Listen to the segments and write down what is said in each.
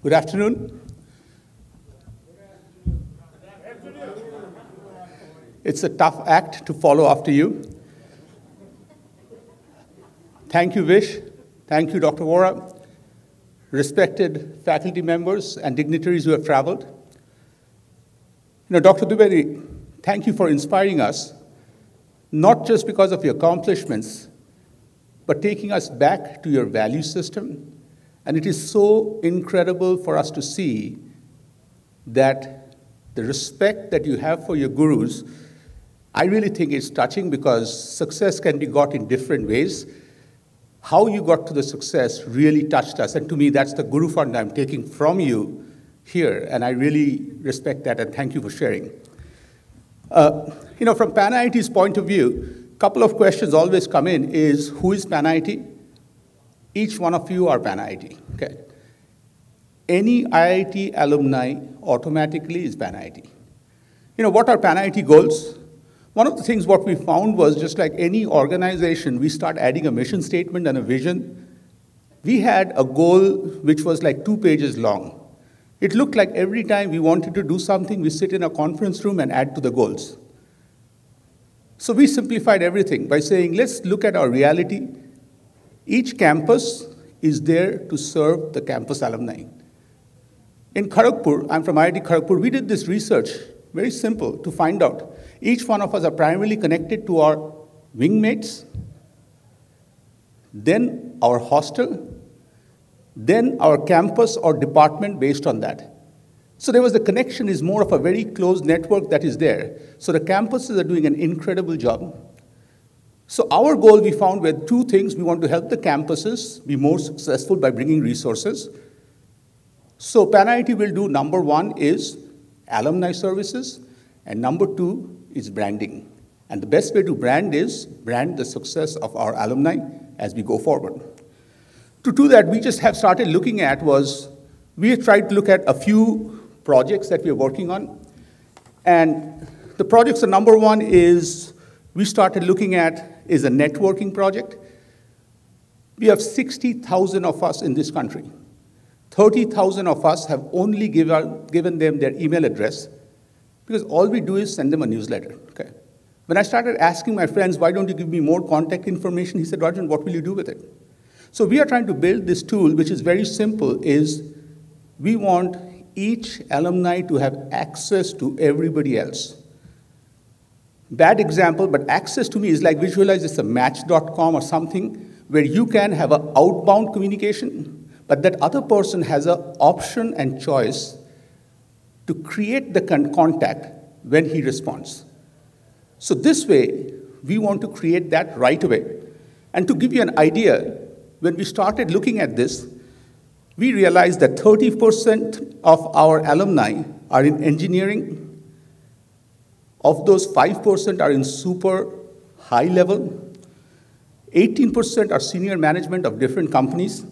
Good afternoon. It's a tough act to follow after you. Thank you, Vish. Thank you, Dr. Vora. Respected faculty members and dignitaries who have traveled. Dr. Dubedi, thank you for inspiring us, not just because of your accomplishments, but taking us back to your value system. And it is so incredible for us to see that the respect that you have for your gurus, I really think it's touching because success can be got in different ways. How you got to the success really touched us. And to me, that's the Guru Fund I'm taking from you here. And I really respect that and thank you for sharing. From Pan IIT's point of view, a couple of questions always come in is, who is Pan IIT? Each one of you are Pan IIT, okay? Any IIT alumni automatically is Pan IIT. What are Pan IIT goals? One of the things what we found was just like any organization, we start adding a mission statement and a vision. We had a goal which was like 2 pages long. It looked like every time we wanted to do something, we sit in a conference room and add to the goals. So we simplified everything by saying, let's look at our reality. Each campus is there to serve the campus alumni. In Kharagpur, I'm from IIT Kharagpur, we did this research, very simple, to find out. Each one of us are primarily connected to our wingmates, then our hostel, then our campus or department based on that. So there was the connection is more of a very close network that is there. So the campuses are doing an incredible job. So our goal we found were 2 things. We want to help the campuses be more successful by bringing resources. So Pan IIT will do number 1 is alumni services, and number 2 is branding. And the best way to brand is brand the success of our alumni as we go forward. To do that, we just have started looking at we have tried to look at a few projects that we are working on. And the projects, the number 1 is, we started looking at is a networking project. We have 60,000 of us in this country. 30,000 of us have only given them their email address because all we do is send them a newsletter, okay? When I started asking my friends, why don't you give me more contact information? He said, Arjun, what will you do with it? So we are trying to build this tool, which is very simple, is we want each alumni to have access to everybody else. Bad example, but access to me is like visualize it's a match.com or something where you can have an outbound communication, but that other person has an option and choice to create the contact when he responds. So this way, we want to create that right away. And to give you an idea, when we started looking at this, we realized that 30% of our alumni are in engineering. Of those, 5% are in super high level. 18% are senior management of different companies.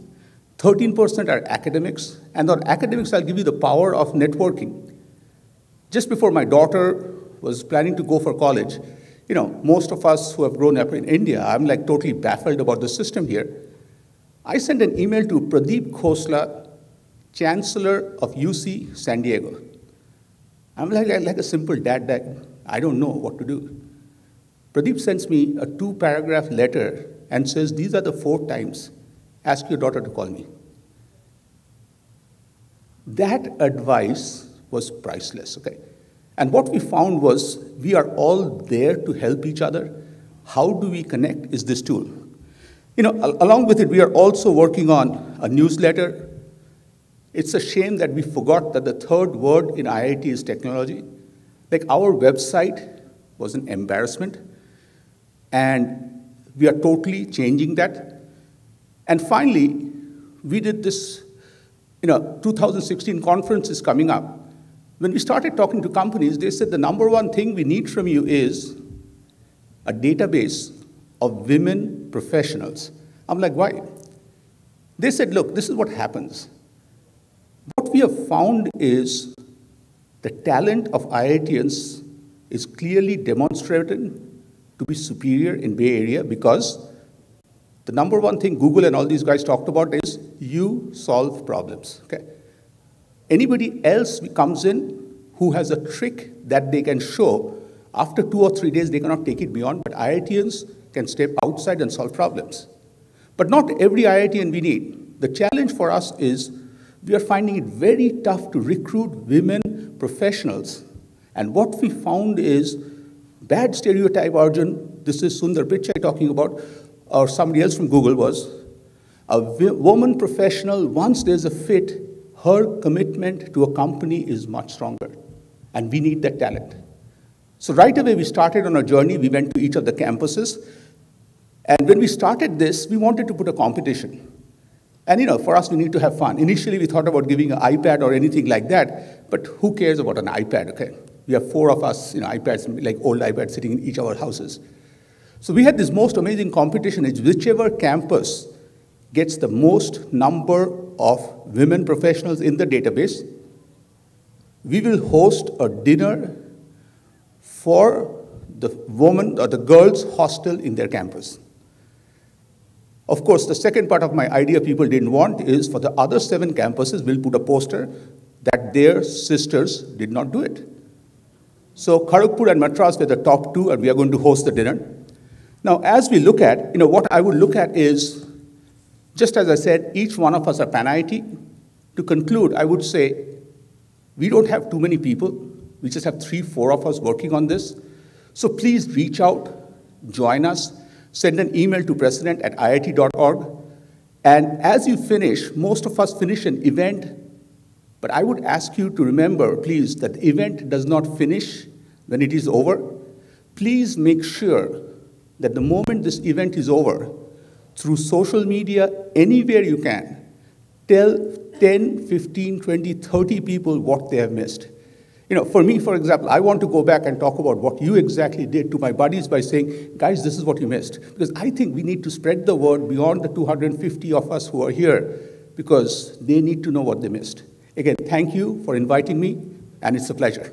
13% are academics. And on academics, I'll give you the power of networking. Just before my daughter was planning to go for college, most of us who have grown up in India, I'm like totally baffled about the system here. I sent an email to Pradeep Khosla, Chancellor of UC San Diego. I'm like a simple dad. I don't know what to do. Pradeep sends me a 2-paragraph letter and says, these are the 4 times. Ask your daughter to call me. That advice was priceless, okay? And what we found was we are all there to help each other. How do we connect is this tool. Along with it, we are also working on a newsletter. It's a shame that we forgot that the 3rd word in IIT is technology. Like our website was an embarrassment, and we are totally changing that. And finally, we did this, 2016 conference is coming up. When we started talking to companies, they said the number 1 thing we need from you is a database of women professionals. I'm like, why? They said, look, this is what happens. What we have found is the talent of IITians is clearly demonstrated to be superior in Bay Area because the number 1 thing Google and all these guys talked about is you solve problems, okay? Anybody else comes in who has a trick that they can show, after 2 or 3 days, they cannot take it beyond, but IITians can step outside and solve problems. But not every IITian we need. The challenge for us is we are finding it very tough to recruit women professionals. And what we found is bad stereotype, Arjun, this is Sundar Pichai talking about, or somebody else from Google was, a woman professional, once there's a fit, her commitment to a company is much stronger. And we need that talent. So right away, we started on a journey. We went to each of the campuses. And when we started this, we wanted to put a competition. And for us, we need to have fun. Initially, we thought about giving an iPad or anything like that, but who cares about an iPad, okay? We have 4 of us, iPads, like old iPads sitting in each of our houses. So we had this most amazing competition. It's whichever campus gets the most number of women professionals in the database, we will host a dinner for the woman or the girls' hostel in their campus. Of course, the second part of my idea people didn't want is for the other 7 campuses, we'll put a poster that their sisters did not do it. So Kharagpur and Madras were the top 2, and we are going to host the dinner. Now, as we look at, what I would look at is, just as I said, each one of us are pan-IIT. To conclude, I would say, we don't have too many people. We just have 3, 4 of us working on this. So please reach out, join us, send an email to president@iit.org. And as you finish, most of us finish an event, but I would ask you to remember, please, that the event does not finish when it is over. Please make sure that the moment this event is over, through social media, anywhere you can, tell 10, 15, 20, 30 people what they have missed. For me, for example, I want to go back and talk about what you exactly did to my buddies by saying, guys, this is what you missed. Because I think we need to spread the word beyond the 250 of us who are here, because they need to know what they missed. Again, thank you for inviting me, and it's a pleasure.